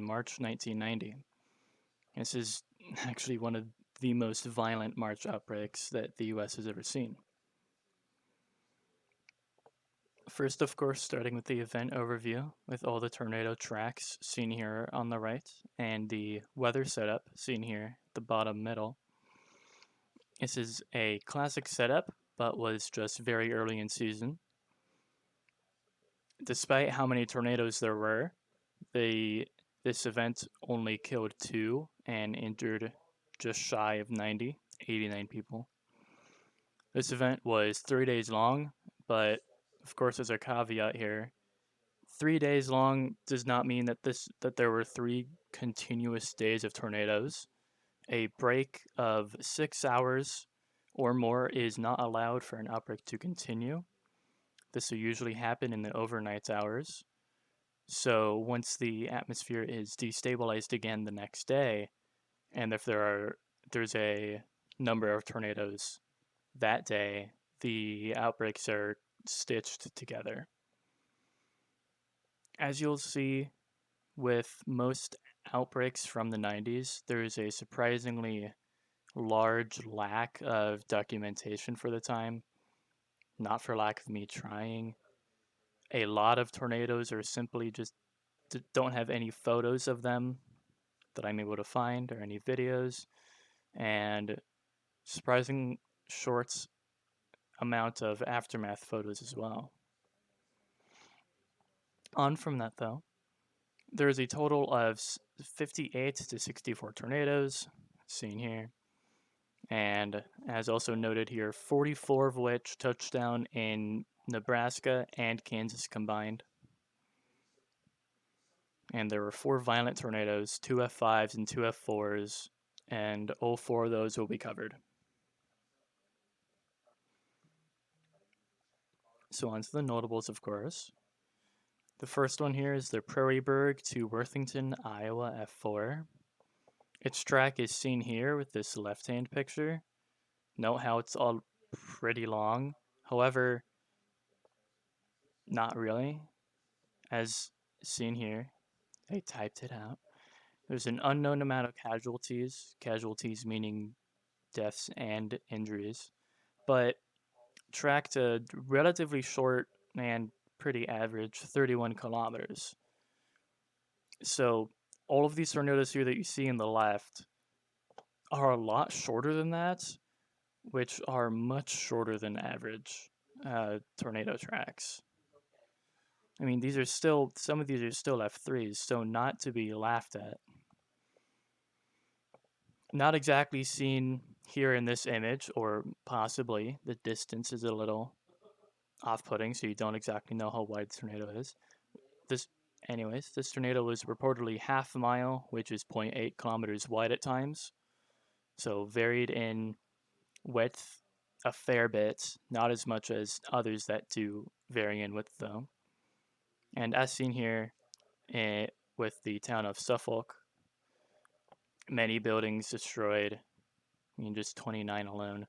March 1990. This is actually one of the most violent March outbreaks that the US has ever seen. First, of course, starting with the event overview with all the tornado tracks seen here on the right and the weather setup seen here at the bottom middle. This is a classic setup, but was just very early in season. Despite how many tornadoes there were, this event only killed 2 and injured just shy of 90, 89 people. This event was 3 days long, but of course there's a caveat here. 3 days long does not mean that there were 3 continuous days of tornadoes. A break of 6 hours or more is not allowed for an outbreak to continue. This will usually happen in the overnight hours. So once the atmosphere is destabilized again the next day, and if there's a number of tornadoes that day, the outbreaks are stitched together. As you'll see with most outbreaks from the 90s, there is a surprisingly large lack of documentation for the time, not for lack of me trying. A lot of tornadoes are simply just don't have any photos of them that I'm able to find or any videos, and surprising short amount of aftermath photos as well. On from that though, there is a total of 58 to 64 tornadoes seen here, and as also noted here, 44 of which touched down in Nebraska and Kansas combined. And there were 4 violent tornadoes, 2 F5s and 2 F4s, and all 4 of those will be covered. So on to the notables, of course. The first one here is the Prairieburg to Worthington, Iowa F4. Its track is seen here with this left-hand picture. Note how it's all pretty long. However, not really. As seen here, I typed it out. There's an unknown amount of casualties meaning deaths and injuries, but tracked a relatively short and pretty average 31 kilometers. So all of these tornadoes here that you see in the left are a lot shorter than that, which are much shorter than average tornado tracks. I mean, some of these are still F3s, so not to be laughed at. Not exactly seen here in this image, or possibly the distance is a little off-putting, so you don't exactly know how wide the tornado is. This tornado was reportedly half a mile, which is 0.8 kilometers wide at times. So varied in width a fair bit, not as much as others that do vary in width though. And as seen here with the town of Suffolk, many buildings destroyed, I mean just 29 alone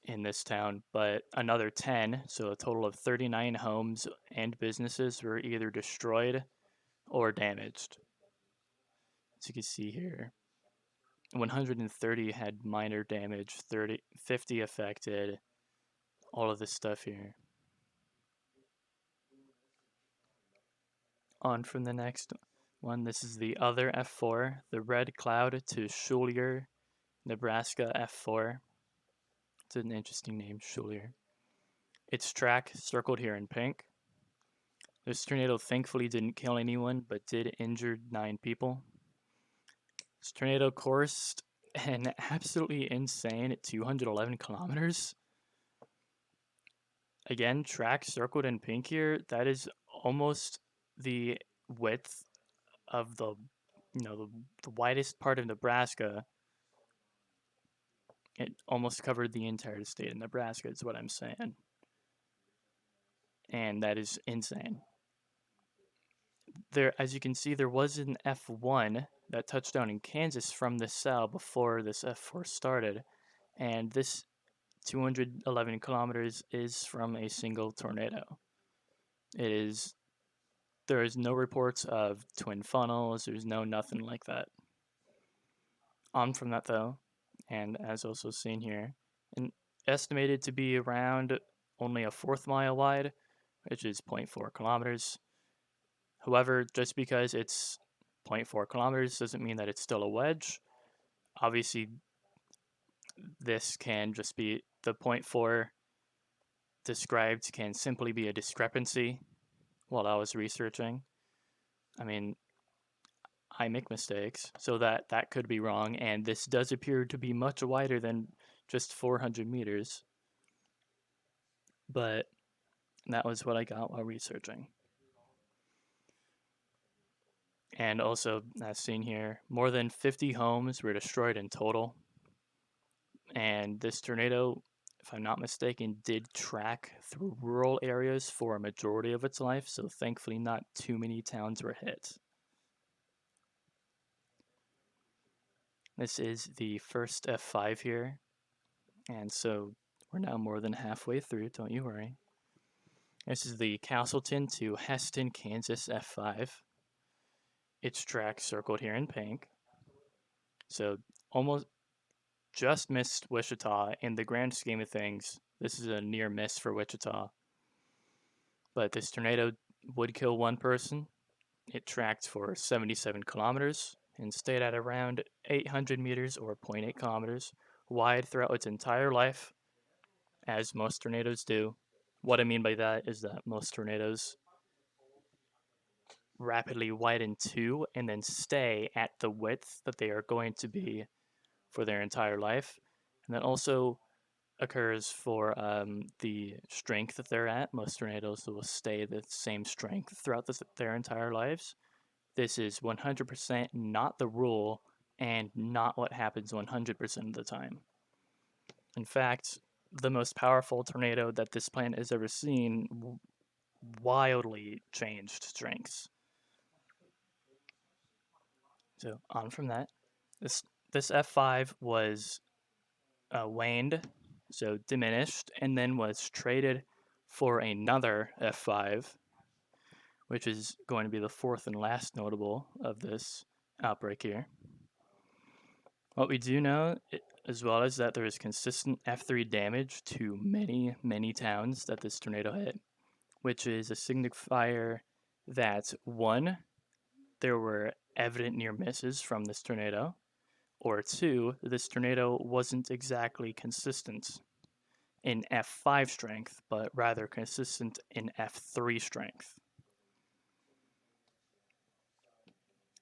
in this town, but another 10, so a total of 39 homes and businesses were either destroyed or damaged. As you can see here, 130 had minor damage, 50 affected, all of this stuff here. On from the next one, this is the other F4, the Red Cloud to Schulier, Nebraska F4. It's an interesting name, Schulier. Its track circled here in pink. This tornado thankfully didn't kill anyone, but did injure 9 people. This tornado coursed an absolutely insane 211 kilometers. Again, track circled in pink here. That is almost the width of the widest part of Nebraska. It almost covered the entire state of Nebraska, is what I'm saying. And that is insane. There, as you can see, there was an F1 that touched down in Kansas from this cell before this F4 started. And this 211 kilometers is from a single tornado. It is There is no reports of twin funnels. There's no nothing like that. On from that though, and as also seen here, and estimated to be around only a fourth mile wide, which is zero point 0.4 kilometers. However, just because it's 0.4 kilometers doesn't mean that it's still a wedge. Obviously, this can just be the 0.4 described can simply be a discrepancy while I was researching. I mean, I make mistakes, so that could be wrong, and this does appear to be much wider than just 400 meters, but that was what I got while researching. And also, as seen here, more than 50 homes were destroyed in total, and this tornado, if I'm not mistaken, did track through rural areas for a majority of its life, so thankfully not too many towns were hit. This is the first F5 here, and so we're now more than halfway through, don't you worry. This is the Castleton to Heston, Kansas F5. Its track circled here in pink. So almost just missed Wichita. In the grand scheme of things, this is a near miss for Wichita. But this tornado would kill one person. It tracked for 77 kilometers and stayed at around 800 meters or 0.8 kilometers wide throughout its entire life, as most tornadoes do. What I mean by that is that most tornadoes rapidly widen to and then stay at the width that they are going to be for their entire life. And that also occurs for the strength that they're at. Most tornadoes will stay the same strength throughout their entire lives. This is 100% not the rule and not what happens 100% of the time. In fact, the most powerful tornado that this planet has ever seen wildly changed strengths. So on from that, this F5 was waned, so diminished, and then was traded for another F5, which is going to be the fourth and last notable of this outbreak here. What we do know, as well, is that there is consistent F3 damage to many, many towns that this tornado hit, which is a signifier that, one, there were evident near misses from this tornado, or two, this tornado wasn't exactly consistent in F5 strength, but rather consistent in F3 strength.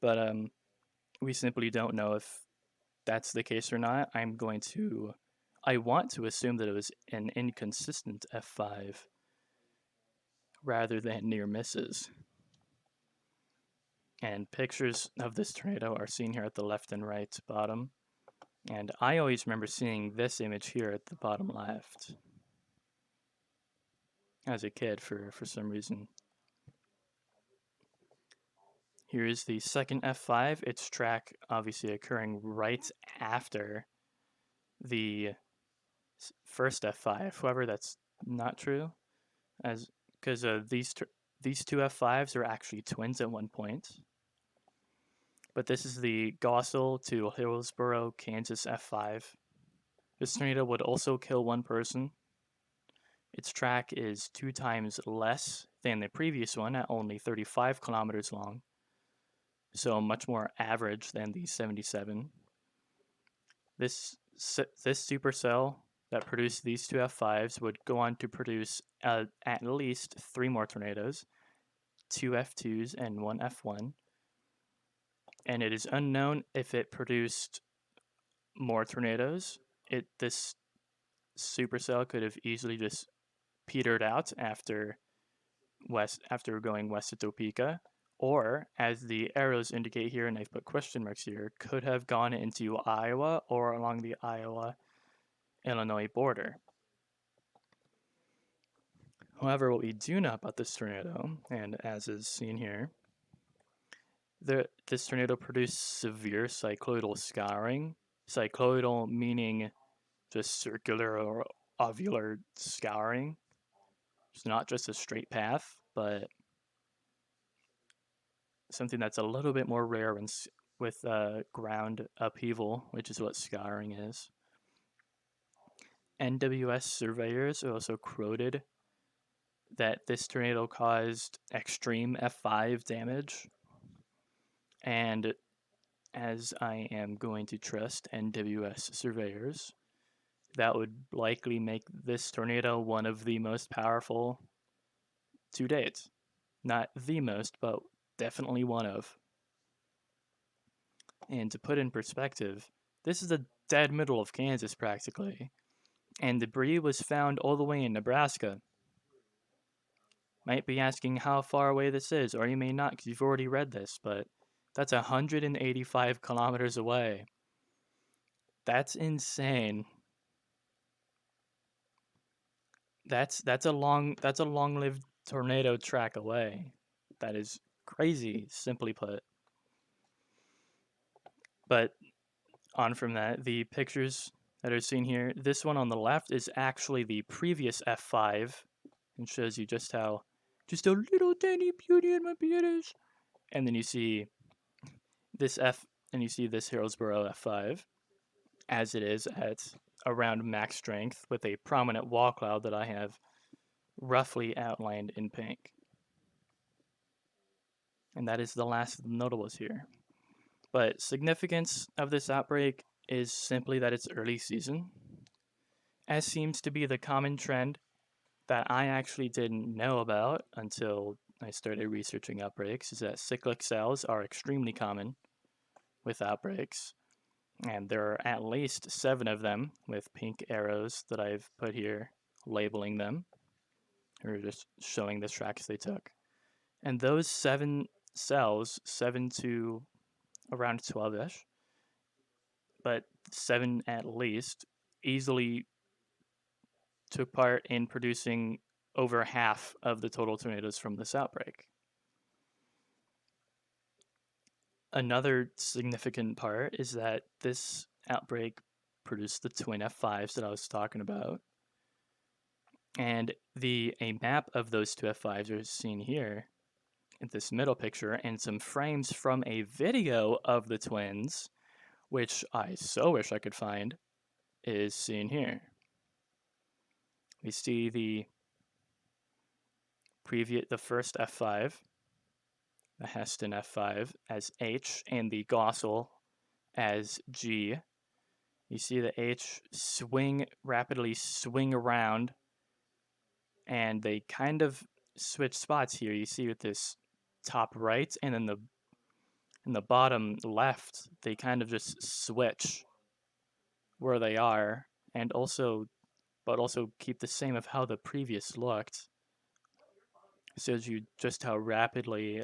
But we simply don't know if that's the case or not. I want to assume that it was an inconsistent F5 rather than near misses. And pictures of this tornado are seen here at the left and right bottom. And I always remember seeing this image here at the bottom left as a kid for some reason. Here is the second F5, its track obviously occurring right after the first F5. However, that's not true, as because these two F5s are actually twins at one point. But this is the Gossel to Hillsboro, Kansas F5. This tornado would also kill one person. Its track is 2 times less than the previous one at only 35 kilometers long, so much more average than the 77. This supercell that produced these two F5s would go on to produce at least 3 more tornadoes, 2 F2s and 1 F1. And it is unknown if it produced more tornadoes. This supercell could have easily just petered out after going west of Topeka, or as the arrows indicate here, and I've put question marks here, could have gone into Iowa or along the Iowa-Illinois border. However, what we do know about this tornado, and as is seen here, this tornado produced severe cycloidal scouring. Cycloidal meaning just circular or ovular scouring. It's not just a straight path, but something that's a little bit more rare with ground upheaval, which is what scouring is. NWS surveyors also quoted that this tornado caused extreme F5 damage, and as I am going to trust NWS surveyors, that would likely make this tornado one of the most powerful to date. Not the most, but definitely one of. And to put in perspective, this is the dead middle of Kansas practically, and debris was found all the way in Nebraska. Might be asking how far away this is, or you may not because you've already read this, but that's 185 kilometers away. That's insane. That's a long-lived tornado track away. That is crazy, simply put. But on from that, the pictures that are seen here, this one on the left is actually the previous F5 and shows you just how little tiny beauty and my it is. And then you see this Hillsborough F5 as it is at around max strength with a prominent wall cloud that I have roughly outlined in pink. And that is the last of the notables here. But significance of this outbreak is simply that it's early season, as seems to be the common trend that I actually didn't know about until I started researching outbreaks, is that cyclic cells are extremely common with outbreaks. And there are at least 7 of them with pink arrows that I've put here labeling them, or just showing the tracks they took. And those 7 cells, 7 to around 12-ish, but 7 at least, easily took part in producing over half of the total tornadoes from this outbreak. Another significant part is that this outbreak produced the twin F5s that I was talking about. And a map of those two F5s are seen here in this middle picture, and some frames from a video of the twins, which I so wish I could find, is seen here. We see the first F5, the Heston F5 as H, and the Gossel as G. You see the H rapidly swing around, and they kind of switch spots here. You see with this top right, and then in the bottom left, they kind of just switch where they are, and also keep the same of how the previous looked. Shows you just how rapidly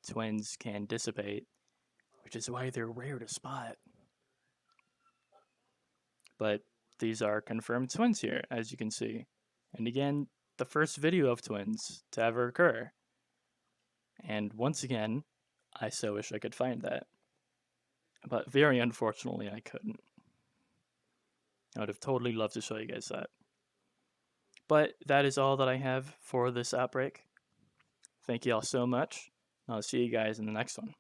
twins can dissipate, which is why they're rare to spot. But these are confirmed twins here, as you can see. And again, the first video of twins to ever occur. And once again, I so wish I could find that. But very unfortunately, I couldn't. I would have totally loved to show you guys that. But that is all that I have for this outbreak. Thank you all so much. I'll see you guys in the next one.